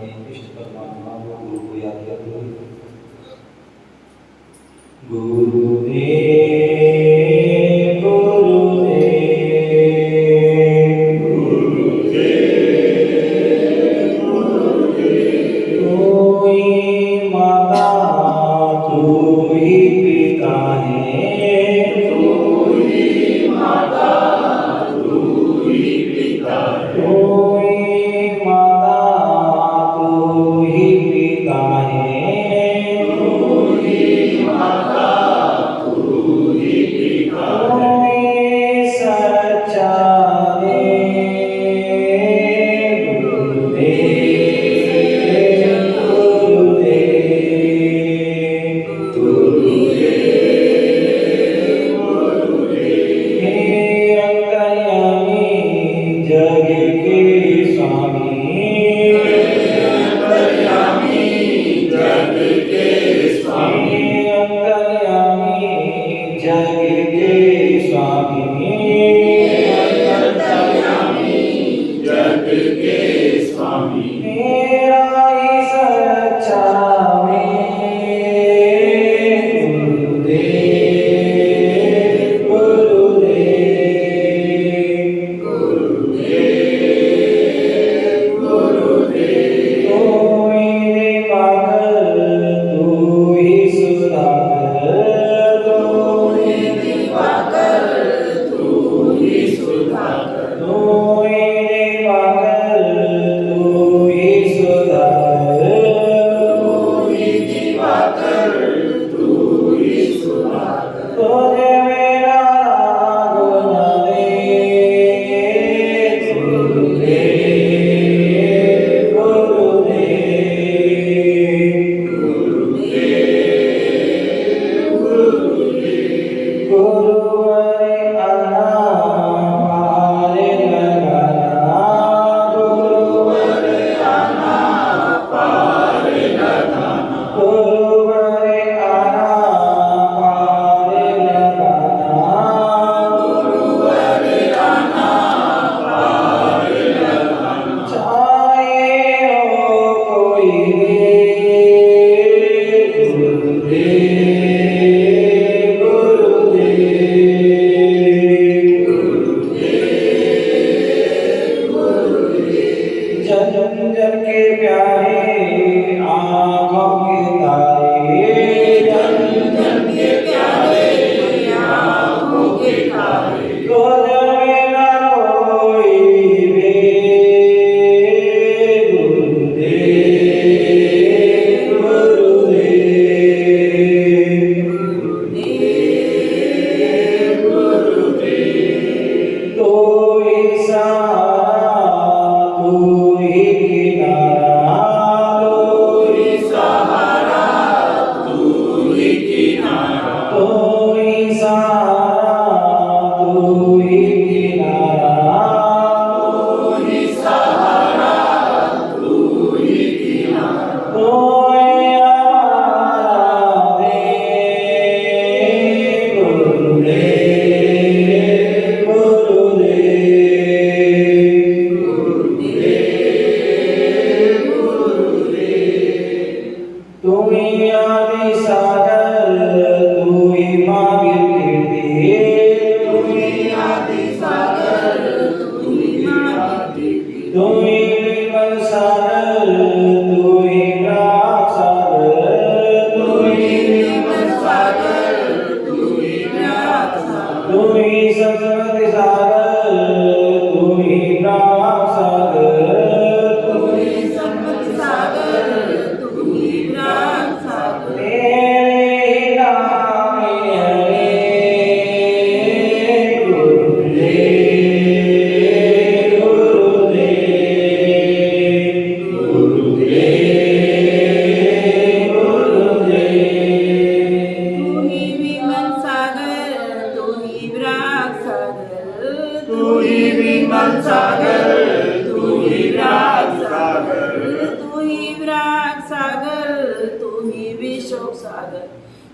अपने इष्ट परमात्मा को गुरु को याद करते हुए गुरुदेव गुरुदेव गुरुदेव गुरुदेव तू ही माता तू ही पिता है तू ही माता तू ही पिता है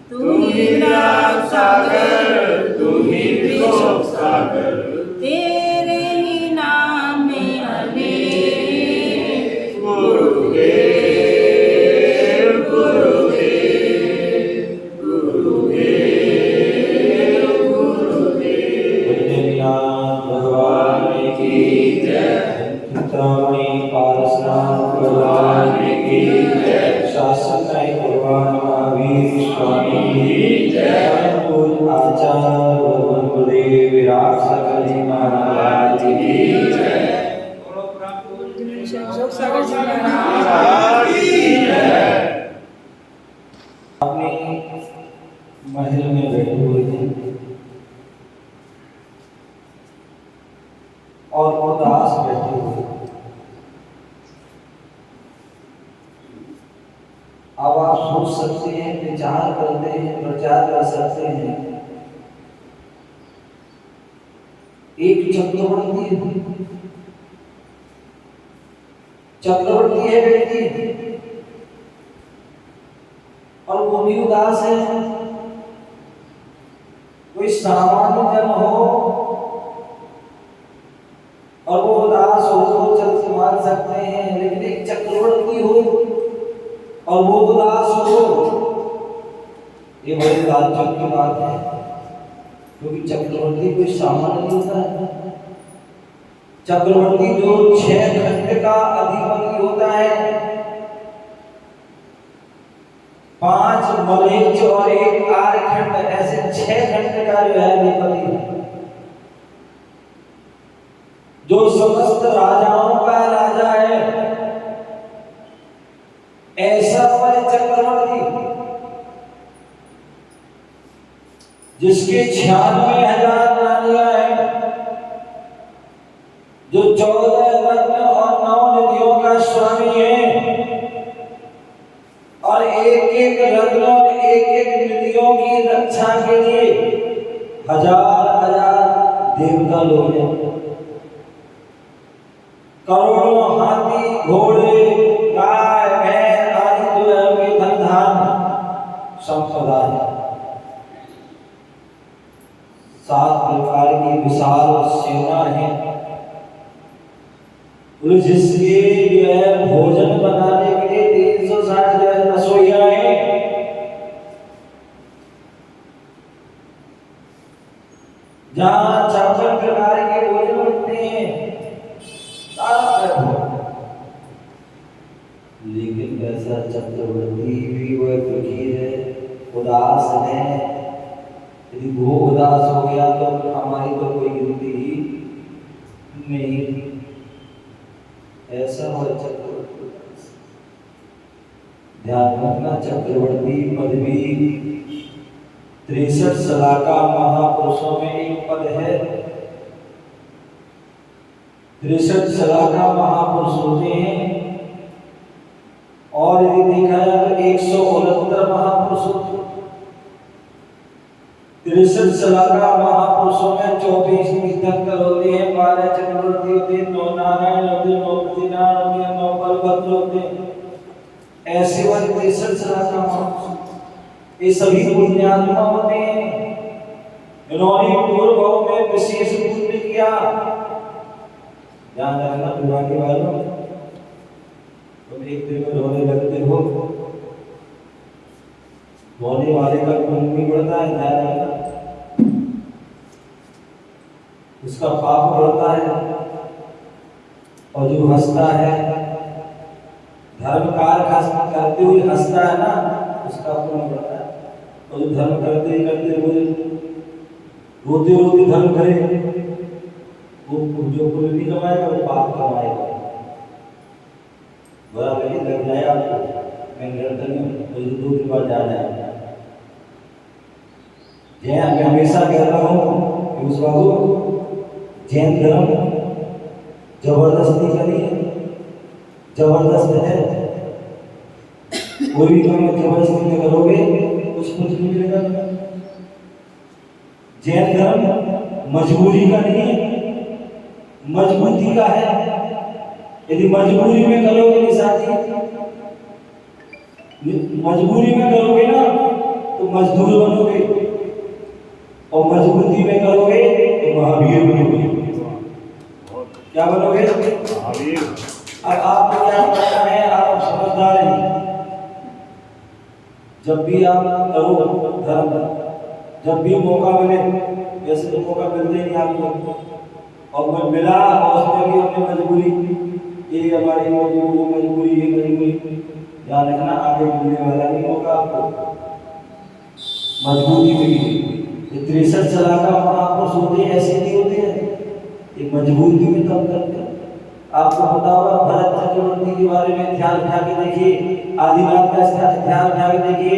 तू ही राग सागर, तू ही विश्व सागर, तेरे ही नाम में अनेक गुरुदेव। भगवान की जय। शासन नायक भगवान महावीर स्वामी की जय। पूज्य आचार्य भगवान गुरुदेव विराट सकल महाराज की जय। अपने महल में बैठे हुए थे और उदास बैठे हुए। अब आप सोच सकते हैं, विचार करते हैं, प्रचार कर सकते हैं। एक चक्रवर्ती है व्यक्ति और वो भी उदास है। कोई सामान्य जन हो और वो उदास हो तो चल से मान सकते हैं, लेकिन एक चक्रवर्ती हो और वो उदास हो, ये बड़ी ताज्जुब की बात है, क्योंकि चक्रवर्ती कोई सामान्य नहीं होता है। चक्रवर्ती जो 6 खंड का अधिपति होता है, 5 मलेच्छ और 1 आर्यखंड, ऐसे 6 खंड का जो है अधिपति, जो समस्त राजाओं का राजा है, ऐसा वह चक्रवर्ती जिसके 96,000 रानियां हैं, जो 14 रत्न और 9 निधियों का स्वामी है, और एक रत्न और एक निधियों की रक्षा के लिए हजार देवता लोग हैं। करोड़ों हाथी, घोड़े, गाय, भैंस आदि जो है वे धन धान संपदा है। 7 प्रकार की विशाल सेना है, जिसके जो है भोजन बनाने के लिए 360 जो है रसोइया है। जहाँ 56 प्रकार के भोजन बनते हैं, लेकिन ऐसा चक्रवर्ती भी वह दुखी है, उदास है। यदि वो उदास हो गया तो हमारी तो कोई गिनती ही नहीं। ऐसा वह चक्रवर्ती, ध्यान रखना, चक्रवर्ती पदवी 63 सलाका महापुरुषों में एक पद है। 63 सलाका महापुरुष होते हैं, और यदि देखा जाए तो 169 महापुरुष होते हैं। 63 सलाका महापुरुषों में 24 तीर्थंकर होते हैं, 12 चक्रवर्ती होते हैं, 9 नारायण होते हैं, 9 पृथ्वीनारायण होते हैं, 9 बलभद्र होते हैं। ऐसे वाले 63 सलाका महापुरुष, ये सभी पुण्यात्मा होते हैं। इन्होंने पूर्व भाव में विशेष पुण्य किया। ध्यान रखना पुरानी वालों, तुम एक दिन में रोने लगते हो, रोने वाले का खून भी बढ़ता है, ध्यान रखना, उसका पाप बढ़ता है। और जो हंसता है, धर्म कार्य करते हुए हंसता है ना, उसका पुण्य बढ़ता है। और जो धर्म करते हुए रोते रोते धर्म करे, वो जो पुण्य नहीं कमाएगा वो पाप कमाएगा। बराबर ही लग जाए आपको, मैं निरंतर नहीं, 2 दिन बाद जा जाए। जैन मैं हमेशा कहता हूँ कि उस बाबू, जैन धर्म जबरदस्ती का नहीं है, जबरदस्त है। कोई भी काम जबरदस्ती में करोगे उसको नहीं मिलेगा। जैन धर्म मजबूरी का नहीं है, मजबूती का है। यदि मजबूरी में करोगे निशादी, मजबूरी में करोगे ना तो मजदूर बनोगे, और मजबूती में करोगे तो महावीर बनोगे। क्या बनोगे? महावीर। अब आपको क्या करना है, आप समझदार हैं। जब भी आप करो धर्म, जब भी मौका मिले, वैसे तो मौका मिलता ही नहीं आपको, और मिला और उसमें भी अपनी मजबूरी, ये हमारी मजबूरी है, मजबूरी ध्यान रखना, आगे मिलने वाला नहीं होगा आपको। मजबूरी भी ये 63 साल का महापुरुष होते हैं, ऐसे नहीं होते हैं, एक मजबूरी में तब करते हैं। आपको पता होगा भरत चक्रवर्ती के बारे में ध्यान उठा के देखिए, आदिनाथ का ध्यान उठा के देखिए,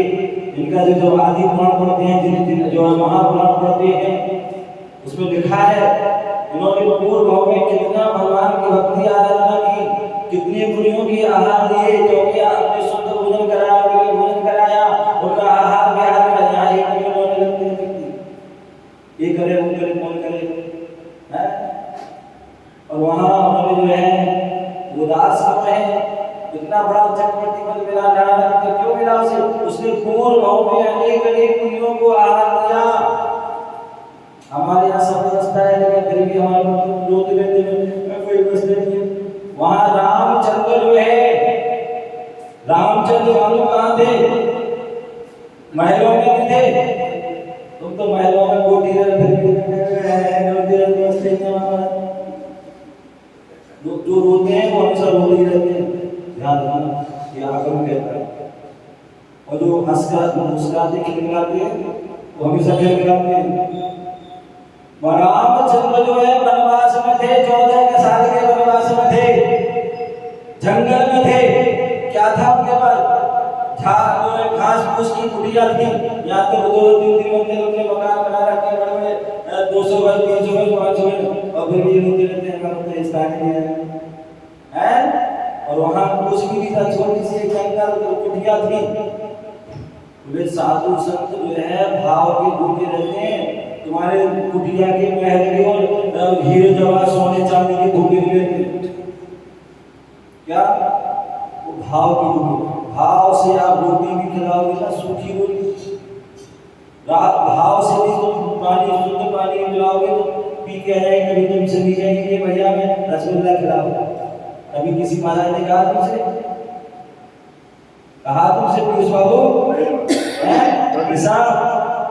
इनका जो आदि पुराण पढ़ते हैं, जिन जो महापुराण पढ़ते हैं, उसमें लिखा है इन्होंने पूर्व भाव में कितना भगवान की भक्ति आराधना की, कितने मुनियों की आहार दिए, क्योंकि आपने शुद्ध भोजन कराया, भोजन कराया, उनका आहार विहार में ये करे वो करे कौन करे है? और वहाँ उन्होंने जो है उदास समय इतना बड़ा चक्रवर्ती पद मिला, क्यों मिला उसे? उसने पूर्ण भाव में अनेक अनेक मुनियों को आहार दिया। हमारे यहाँ सब व्यवस्था है, लेकिन फिर भी हमारे लोग रहते हैं, कोई व्यवस्था नहीं है। वहाँ रामचंद्र जो है, रामचंद्र मालूम कहाँ थे? महलों में भी थे। तुम तो महलों में गोटी जो रोते हैं वो हमेशा रोते ही रहते हैं, ध्यान रखना, ये आगम कहता है। और जो हंसकर मुस्कुराते खिलखिलाते हैं वो हमेशा खिलखिलाते हैं। रामचंद्र जो है वनवास में थे, 14 साल के वनवास में थे, जंगल में थे। क्या था उनके पास? घास फूस की कुटिया थी, यहाँ तो 2-3 मंजिल अपने मकान बना रखे, बड़े 200 गज 300 गज 500 गज, और फिर भी रोते रहते हैं, अपने स्थानीय है। और वहाँ कुछ भी नहीं था, छोटी सी जंगल कुटिया थी। वे साधु संत जो है भाव के भूखे रहते हैं, तुम्हारे कुटिया के महल के और हीरे जवाहर सोने चांदी के भूखे नहीं रहते। क्या वो भाव के भूखे? भाव से आप रोटी भी खिलाओगे ना, सूखी रोटी, रात भाव से भी तुम पानी, शुद्ध पानी मिलाओगे तो पी के आए, कभी तुम से भी जाएंगे भैया मैं रसगुल्ला खिलाओ। कभी किसी महाराज ने कहा तुमसे पीयूष बाबू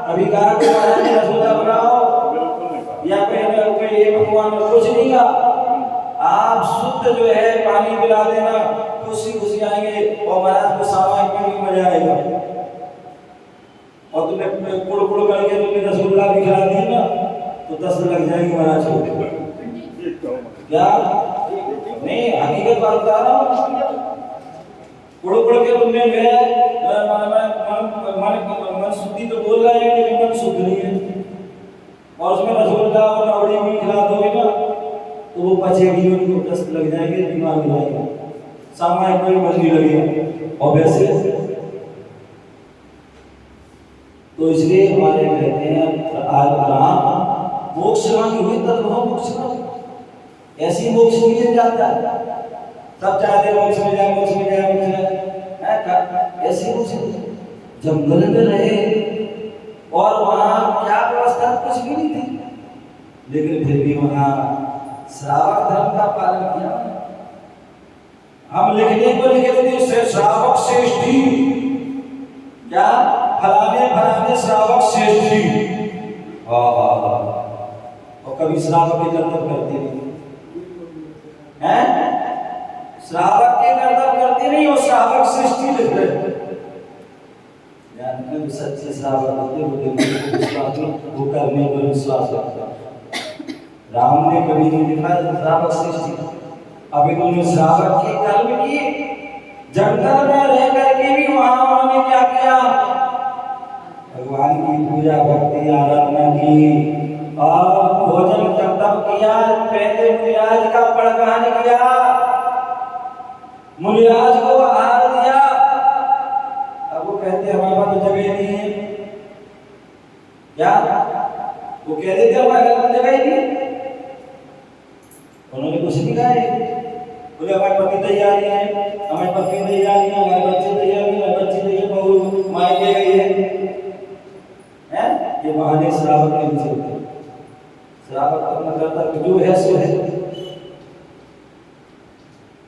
कभी कहा कि महाराज ने रसगुल्ला बनाओ, या कोई ये भगवान ने कुछ नहीं कहा। आप शुद्ध जो है पानी पिला देना, खुशी खुशी आएंगे, और महाराज को सामाजिक में भी मजा आएगा। और तुमने कुड़ करके तुमने रसगुल्ला भी खिला दिया ना, तो 10 लग जाएंगे महाराज को। क्या नहीं, हकीकत बात बता रहा हूँ। कुड़ के तुमने मन शुद्धि तो बोल रहा है, लेकिन मन शुद्ध नहीं है, और उसमें रसगुल्ला और नावड़ी भी खिला दोगे ना, तो वो पचेगी, उनको 10 लग जाएंगे, बीमार हो जाएगा, सामाजिक में मन नहीं लगेगा। और वैसे तो इसलिए हमारे कहते हैं राम मोक्ष मांगी हुई तब मोक्ष ऐसी मोक्ष नहीं मिल जाता, सब चाहते मोक्ष में जाए, मोक्ष में जाए, मोक्ष में जाए, ऐसी मोक्ष जंगल में रहे, और वहाँ क्या व्यवस्था कुछ भी नहीं थी, लेकिन फिर भी वहाँ श्रावक धर्म का पालन किया। हम लिखने को लिखे थे श्रावक श्रेष्ठी, क्या फलाने श्रावक श्रेष्ठी, और कभी श्रावक के कर्तव्य करते नहीं हैं, श्रावक के कर्तव्य करते नहीं, और श्रावक श्रेष्ठी लिख रहे। यानी सच्चे श्रावक होते वो विश्वास, वो करने पर विश्वास रखता। राम ने कभी नहीं लिखा श्रावक श्रेष्ठी। अब इन्होंने श्रावक के कर्म किए, जंगल में रह करके भी वहां उन्होंने क्या किया? भगवान की पूजा भक्ति आराधना की, और भोजन तब किया। पहले मुनिराज का पड़गान किया, मुनिराज को आहार दिया। अब वो कहते हमारे पास तो जगह नहीं है, क्या वो कहते थे हमारे पास जगह ही नहीं, उन्होंने कुछ नहीं कहा। बोले हमारे पति तैयार है, हमारे पत्नी तैयार है, हमारे बच्चे तैयार है, हमारे बच्चे तैयार, बहू मायके गई है। ये बहाने श्रावक के नहीं चलते। श्रावक अपना कर्तव्य जो है सो है,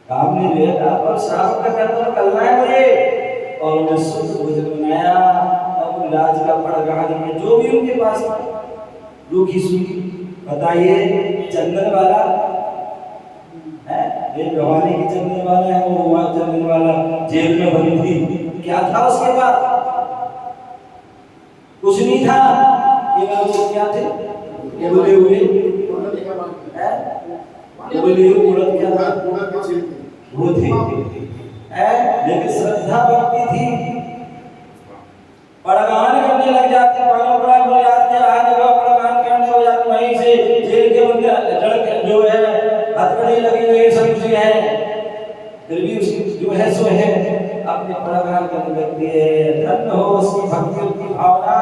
काम ने जो है पर श्रावक का कर्तव्य करना है मुझे, और उन्हें शुद्ध भोजन बनाया। अब इलाज का पड़गान में जो भी उनके पास रूखी सूखी, बताइए जंगल वाला है एक भवानी की चलने वाला है, वो वहां चलने वाला जेल में बंद थी। क्या था उसके बाद? कुछ नहीं था। केवल वो क्या थे? बोले हुए बोले उड़द क्या था? वो थे। लेकिन श्रद्धा भक्ति थी। पड़गान करने लग जाते, पानो बड़ा बोले आज के आज वो पड़गान करने हो जाते, वहीं से जेल के बंदे जड़ जो है हथकड़ी लगी हुई सब कुछ है, फिर भी उसकी जो है सो है अपने पड़गान करने लगती है। धन्य हो उसकी भक्ति की भावना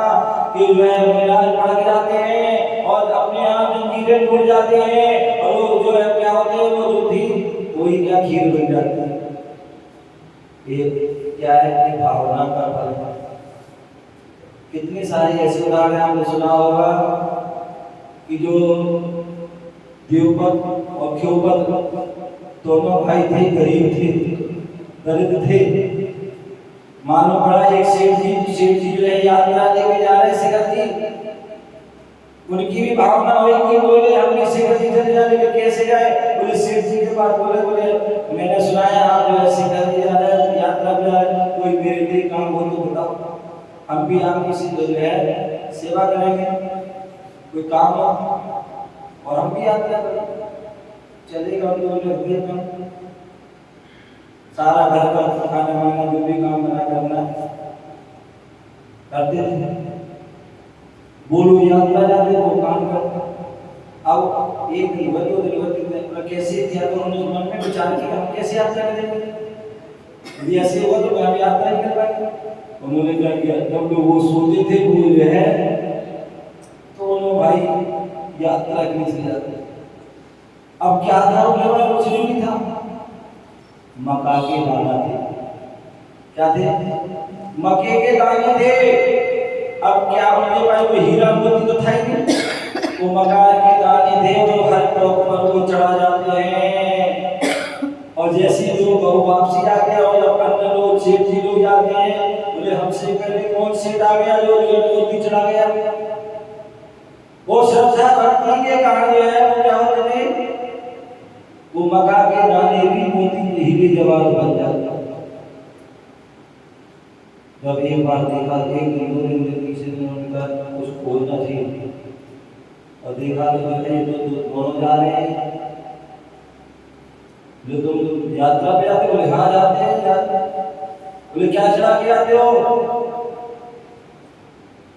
कि जो है महाराज पड़ जाते हैं और अपने आप जंजीरें टूट जाते हैं, और वो जो है क्या होते हैं, वो जो थी वही क्या खीर बन जाती है। ये क्या है कि भावना का फल है। कितने सारे ऐसे उदाहरण आपने सुना होगा कि जो देवपत और ख्योपत दोनों भाई थे, गरीब थे, दरिद्र थे। मानो पड़ा एक सेठ जी जो है यात्रा लेके जा रहे शिखर जी, उनकी भी भावना हुई कि बोले हम भी शिखर जी चले जाने के कैसे गए? बोले सेठ जी के पास बोले मैंने सुना है आप जो है शिखर जी जा रहे हैं, यात्रा पे जा रहे हैं, कोई मेरे लिए काम हो तो बताओ, हम भी आपकी जो है सेवा करेंगे, कोई काम हो और हम भी यात्रा करेंगे। चलेगा तो सारा घर का खाना वाना जो भी काम बना करना करते थे। बोलो यात्रा जाते वो काम करते। अब एक दिन दो दिन कैसे किया तो उन्होंने मन में विचार किया हम कैसे यात्रा करेंगे, यदि ऐसे हुआ तो हम यात्रा नहीं कर पाएंगे। उन्होंने क्या किया, जब लोग वो सोते थे वो जो है तो उन्होंने भाई यात्रा के लिए जाते। अब क्या था, उनके पास कुछ नहीं था, मक्का के दाना थे। क्या थे? मक्के के दाने थे। अब क्या उनके पास कोई हीरा मोती तो था ही नहीं, वो मक्का के दाने थे, वो हर पर वो चढ़ा जाते हैं। और जैसे वो बहु वापसी आ गया और अपन लोग सेठ जी लोग जाते हैं, बोले हमसे पहले कौन सेठ आ गया जो मोती चढ़ा गया? वो श्रद्धा भक्ति के कारण जो है वो क्या होते थे, वो मक्का के दाने भी मोती हीरे जवाहर बन जाते। जब एक बार देखा, एक दिन दो दिन तीसरे दिन उनका कुछ खोजना चाहिए और देखा तो दोनों जा रहे हैं। जो तुम यात्रा पे आते? बोले हाँ जाते हैं। बोले क्या चढ़ा के आते हो?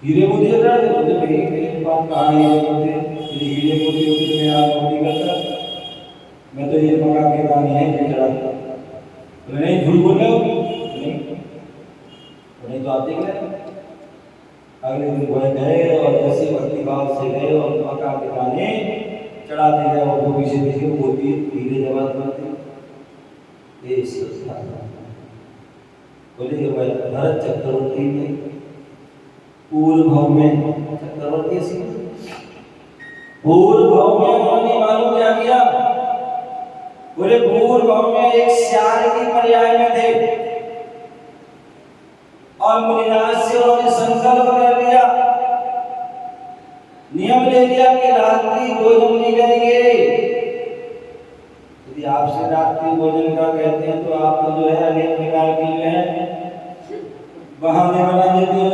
हीरे मोती चढ़ा के? बोले मेरी बात कहाँ हीरे मोती होते मैं आज मोती करता, मैं तो ये मक्का के दाने हैं जो चढ़ाता। बोले नहीं झूठ बोल रहे हो? नहीं तो आप देख रहे। अगले दिन वह गए और जैसे भक्ति भाव से गए और मक्का के दाने चढ़ाते गए और वो पीछे पीछे मोती हीरे जवाहर बनते। ये श्रद्धा। बोले भरत चक्रवर्ती ने पूर्व भाव में चक्रवर्ती सी पूर्व भाव में उन्होंने मालूम क्या किया? बोले पूर्व भाव में एक श्याल की पर्याय में थे और मुनिराज से उन्होंने संकल्प कर लिया, नियम ले लिया कि रात्रि भोजन नहीं करेंगे। यदि आपसे रात्रि भोजन का कहते हैं तो आप तो जो है अनेक प्रकार की जो है बहाने बना देते हो।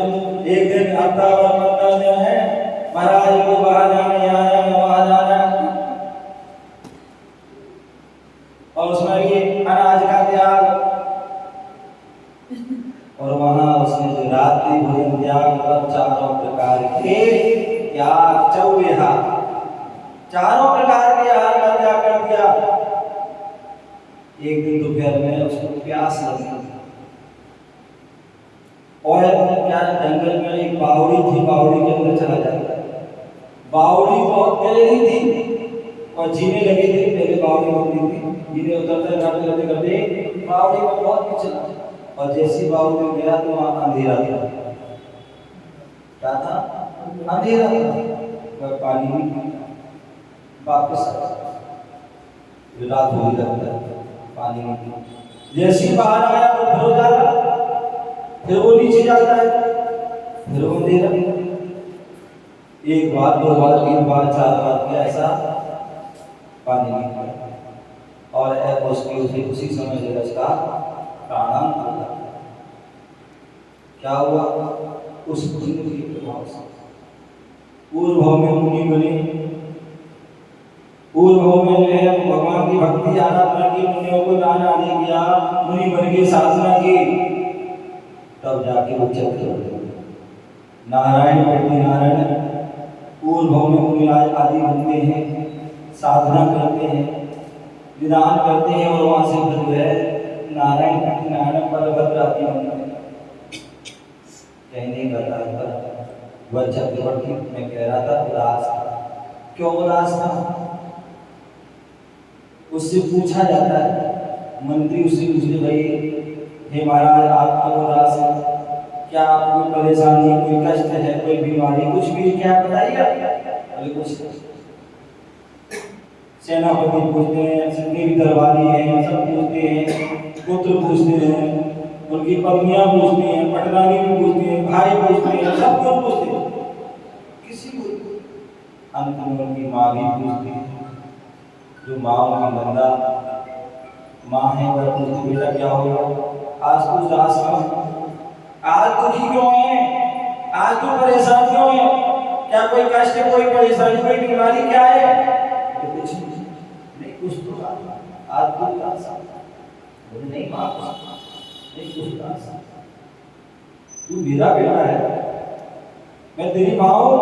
एक दिन हफ्ता और 15 दिन है, महाराज को बाहर जाना, यहाँ जाना, वहां जाना, और उसमें ये अनाज का त्याग, और वहां उसने जो रात्रि भोजन त्याग और चारों प्रकार के त्याग, चौबेहा चारों प्रकार के आहार का त्याग कर दिया। एक दिन दोपहर में उसको प्यास लगी और क्या जंगल में एक बावड़ी थी, बावड़ी के अंदर चला जाता। बावड़ी बहुत गहरी थी और जीने लगी थी, पहले बावड़ी होती थी, जीने उतरते करते करते बावड़ी को बहुत पीछे चला, और जैसी बावड़ी में गया तो वहां अंधेरा था। क्या था? अंधेरा था। पानी में वापस रात हो ही जाता है, पानी में जैसी बाहर आया तो फिर उजाला, फिर वो नीचे जाता है, फिर वो अंधेरा। एक बार, दो बार, तीन बार, चार बार, क्या ऐसा पानी नहीं। और उसके उसी समय जो उसका प्राणांत हो जाता है। क्या हुआ? उस पुण्य के प्रभाव से पूर्व भाव में मुनि बने, पूर्व भाव में जो है भगवान की भक्ति आराधना की, मुनियों को दान आदि किया, मुनि बन के साधना की, तब जाके वो चक्र नारायण करते नारायण पूर्व भाव में मुनिराज आदि बनते हैं, साधना करते हैं, विधान करते हैं और वहां से फिर जो है नारायण बलभद्र आदि बनते हैं। कहने का तात्पर्य वह चक्रवर्ती में कह रहा था उदास था। क्यों उदास था? उससे पूछा जाता है, मंत्री उससे पूछते, भाई हे महाराज आप क्यों उदास हैं? क्या आपको कोई परेशानी, कोई कष्ट है, कोई बीमारी, कुछ भी क्या बताइए? अरे कुछ सेनापति पूछते हैं, जितने भी दरबारी हैं सब पूछते हैं, पुत्र पूछते हैं, उनकी पत्नियां पूछती हैं, पटरानी भी पूछती हैं, भाई पूछते हैं, सब कुछ पूछते हैं, किसी को अंत में उनकी माँ भी पूछती है, जो माँ उनकी नंदा माँ है वह पूछती, बेटा क्या होगा? आज तू उदास क्यों? आज दुखी क्यों है? आज तू परेशान क्यों है? क्या कोई कष्ट, कोई परेशानी, कोई बीमारी क्या है? कुछ नहीं, कुछ तो आज तू उदास नहीं, माँ नहीं कुछ उदास, तू मेरा बेटा है, मैं तेरी माँ हूँ,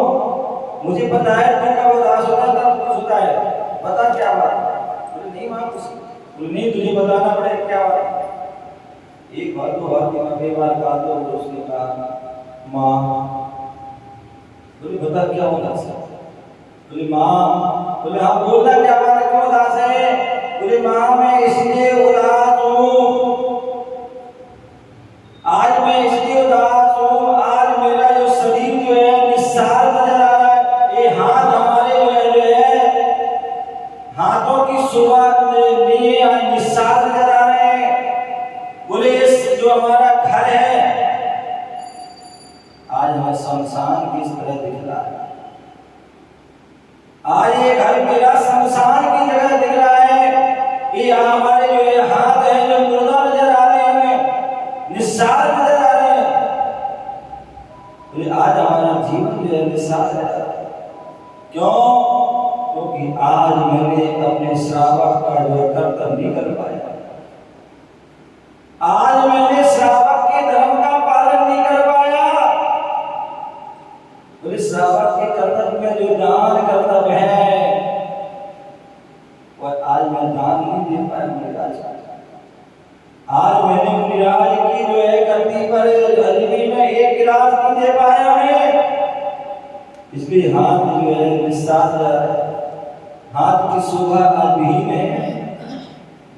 मुझे पता है तू कब उदास होता है, तब कुछ होता है, बता क्या बात? बोले नहीं माँ कुछ, बोले नहीं तुझे बताना पड़ेगा क्या बात? एक बार दो बार तीन बार बार कहा तो उसने कहा माँ, बोले बता क्या उदास है? बोले माँ, बोले हाँ बोलना क्या बात है, क्यों उदास है? बोले माँ मैं इसलिए उदास हूँ, आज मैं इसलिए उदास हूँ, आज मेरा जो शरीर जो है निस्सार नजर आ रहा है, ये हाथ हमारे जो है हाथों की शुरुआत में आज निस्सार नजर आ रहे हैं। बोले इस जो हमारा घर है आज हमें शमशान की तरह दिख रहा है, आज ये घर मेरा शमशान की जगह दिख रहा है, ये हमारे जो है हाथ है जो मुर्दा नजर आ रहे हैं, हमें निस्सार नजर आ रहे हैं। तो आज हमारा जीवन जो है निस्सार है, क्यों? क्योंकि आज मैंने अपने श्रावक का जो कर्तव्य नहीं कर पाया, आज मैंने श्रावक के धर्म का पालन नहीं कर पाया। बोले श्रावक के कर्तव्य में जो दान कर्तव्य है वह आज मैं दान नहीं दे पाया मुनिराज। आज मैंने मुनिराज की जो है गद्दी पर अजमी में एक गिलास नहीं दे पाया मैं, इसलिए हाथ जो है निस्सार जा रहा है, हाथ की शोभा आज भी है।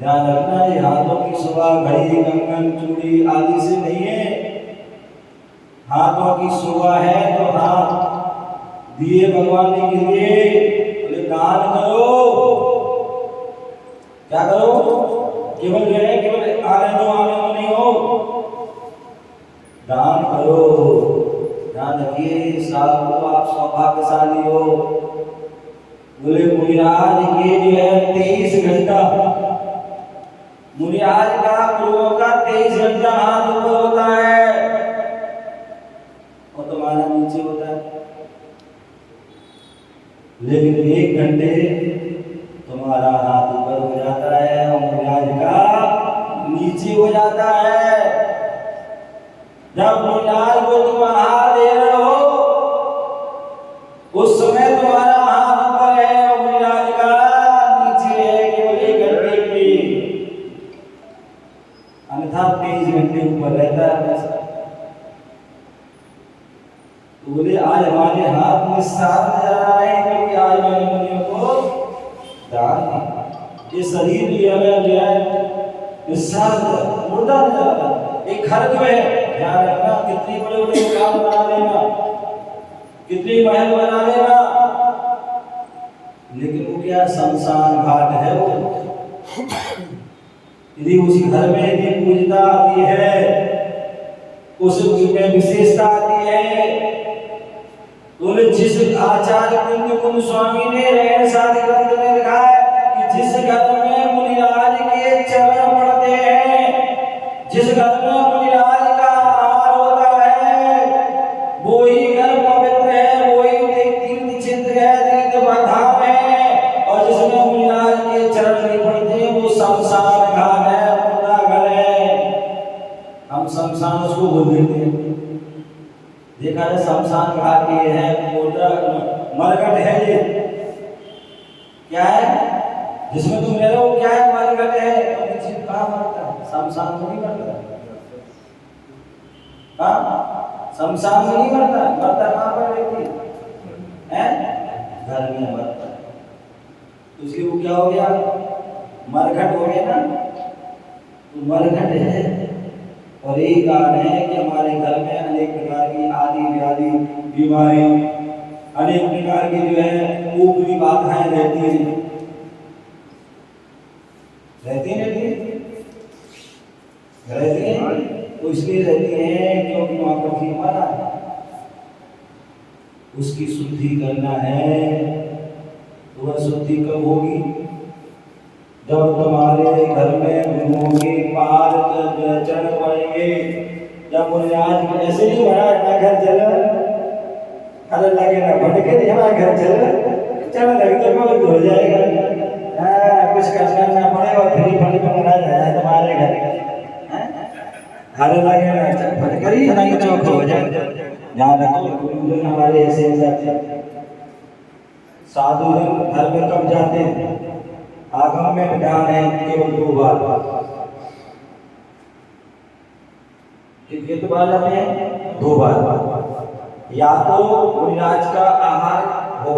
ध्यान रखना, ये हाथों की शोभा घड़ी, कंगन, चूड़ी आदि से नहीं है, हाथों की शोभा है तो हाथ दिए भगवान के लिए, बोले दान करो, क्या करो? केवल जो है केवल आने दो नहीं हो, दान करो। ध्यान रखिए साहब, तो आप सौभाग्यशाली हो। बोले मुनिराज के जो है 23 घंटा, मुनिराज का गुरुओं का 23 घंटा हाथ ऊपर होता है और तुम्हारा नीचे होता है, लेकिन 1 घंटे तुम्हारा हाथ ऊपर हो जाता है और मुनिराज का नीचे हो जाता है। जब मुनिराज को तुम आहार दे रहे हो उस समय तुम्हारा हाथ ऊपर है और मुनिराज का नीचे है, केवल 1 घंटे के लिए, अन्यथा 23 घंटे ऊपर रहता है हमेशा। तो बोले आज हमारे हाथ में साथ नजर आ रहे हैं, क्योंकि आज मैंने मुनियों को दान दिया। ये शरीर लिया हुआ जो है निस्सार मुर्दा नजर आ रहा है। एक घर जो है, ध्यान रखना, कितनी बड़े बड़े मकान बना लेना, कितनी महल बना लेना, लेकिन वो क्या शमशान घाट है वो। यदि उसी घर में यदि पूजता आती है, उसमें विशेषता आती है, तो जिस आचार्य कुंद स्वामी ने रहन साध ग्रंथ में लिखा है कि जिस घर में मुनिराज के चरण पड़ते हैं, जिस घर में मुनिराज का आहार होता है, वो ही घर पवित्र है, वो ही तीर्थ क्षेत्र है, तीर्थ धाम है। और जिसमें मुनिराज के चरण नहीं पड़ते वो शमशान घाट है, मुर्दा घर है। हम शमशान उसको बोल देते हैं। देखा है शमशान घाट ये है, मुर्दा मरघट है। ये क्या है जिसमें तुम रह रहे हो? क्या है? मरघट है। जीव कहाँ मरता है? शमशान में नहीं मरता। हाँ, शमशान में नहीं मरता। मरता कहाँ पर व्यक्ति है? घर में मरता है। तो इसलिए वो क्या हो गया? मरघट हो गया ना। तो मरघट है। और यही कारण है कि हमारे घर में अनेक प्रकार की आदि व्याधि बीमारी, अनेक प्रकार की जो है ऊपरी बाधाएं रहती हैं। तो इसलिए रहती हैं क्योंकि वहां पर जीव मरा है, उसकी शुद्धि करना है। तो वह शुद्धि कब होगी? जब तुम्हारे घर में गुरुओं के पार चरण पड़ेंगे। जब मुनिराज ऐसे नहीं भरा ना घर चला, अरे लगे ना भटके नहीं, हमारा घर चला चढ़ लगे तो पवित्र हो जाएगा। कुछ करना ना पड़े और फ्री फंड में मरा जाए तुम्हारे घर। अरे लगे ना भटकर ही नहीं चौक हो जाए। जहाँ रखो हमारे ऐसे साधु जन घर में कब जाते हैं? आगम में विधान है केवल 2 बार। कितने बार जाते हैं? 2 बार। या तो मुनिराज का आहार हो,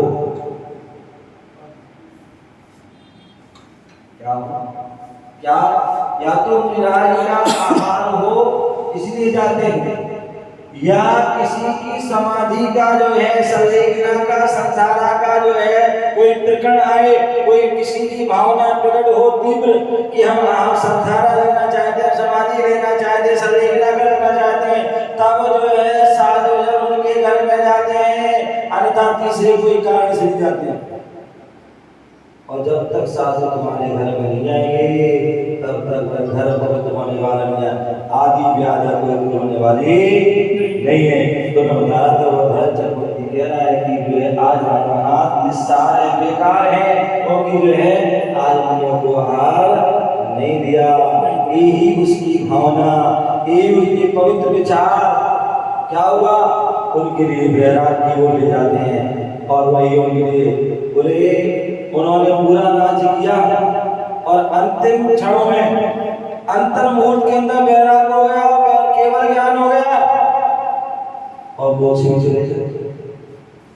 क्या या तो मुनिराज का आहार हो इसलिए जाते हैं, या किसी की समाधि का जो है संवेदना का संसारा का जो है कोई प्रकरण आए, कोई किसी की भावना प्रकट हो तीव्र कि हम संसारा लेना चाहते हैं, समाधि लेना चाहते हैं, संवेदना करना चाहते हैं, तब जो है साधु जन उनके घर में जाते हैं। अन्यथा तीसरे कोई कारण से जाते हैं। और जब तक साधु तुम्हारे घर में नहीं जाएंगे तब तक घर पवित्र होने वाला नहीं है, आदि व्याधि कोई होने वाली नहीं है। तो मैं बता रहा था वो भरत चक्रवर्ती कह रहा है कि जो है आज हमारा हाथ निस्सार है, बेकार है, क्योंकि जो है आज मुनियों को आहार नहीं दिया। यही उसकी भावना, यही उसके पवित्र विचार क्या हुआ? उनके लिए वैराग्य की ओर ले जाते हैं। और वही उनके लिए बोले उन्होंने पूरा नाच किया और अंतिम क्षणों में अंतर मुहूर्त के अंदर वैराग्य हो गया और केवल ज्ञान हो गया और वो चले गए।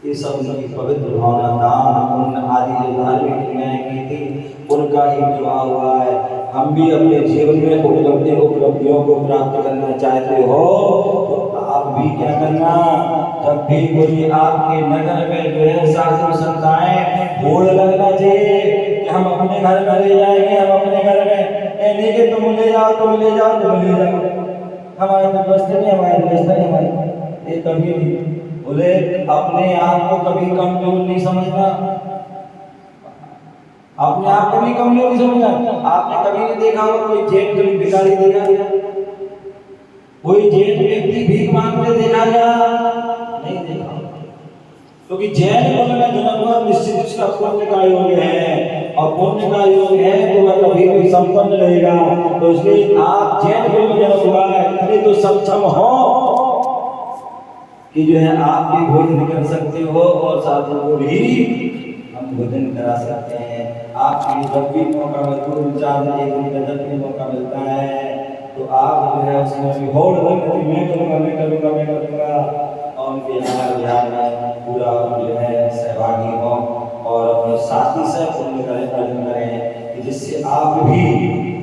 ये सब उनकी पवित्र भावना, दान पुण्य आदि जो धार्मिक क्रियाएं की थी उनका ही विवाह हुआ है। हम भी अपने जीवन में उपलब्धियों को प्राप्त करना चाहते हो तो आप भी क्या करना, जब भी कोई आपके नगर में जो है साधु संत आए बोल लगना चाहिए कि हम अपने घर में ले जाएंगे, हम अपने घर में नहीं कि तुम ले जाओ, तुम ले जाओ, तुम ले जाओ, हमारे व्यवस्था नहीं, हमारी व्यवस्था नहीं, हमारी ये कभी नहीं। बोले अपने आप को कभी कमजोर नहीं समझना, अपने आप को भी कमजोर नहीं समझना। आपने कभी नहीं देखा होगा कोई जेठ कभी भिखारी देखा गया? कोई जेठ व्यक्ति भीख मांगते देखा गया? नहीं देखा। क्योंकि जैन कुल में जन्म हुआ निश्चित उसका पुण्य का योग है, और पुण्य का योग है तो वह कभी भी संपन्न रहेगा। तो इसलिए आप जैन कुल में जन्म हुआ है इतने तो सक्षम हो कि जो है आप भी भोजन कर सकते हो और साधुओं को भी हम भोजन करा सकते हैं। आपके जब भी मौका मिलता है, 4 दिन 1 दिन का जब भी मौका मिलता है तो आप जो है उसमें भी होड़ लगती मैं करूँगा, मैं करूँगा, मैं करूँगा, और उनके आहार विहार में पूरा जो है सहभागी हो और अपने साथी से पुण्य अर्जन करें कि जिससे आप भी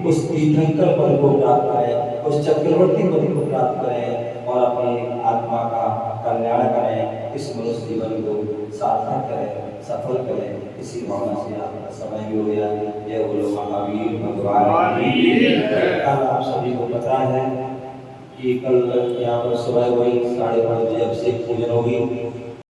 उस तीर्थंकर पद को प्राप्त करें, उस चक्रवर्ती पद को प्राप्त करें और अपनी आत्मा का कल्याण करें, इस मनुष्य जीवन को सार्थक करें, सफल करें। इसी भावना से आपका समय भी हो गया। जय बोलो महावीर भगवान की। कल आप सभी को पता है कि कल यहाँ पर सुबह वही 5:30 बजे अभिषेक पूजन होगी।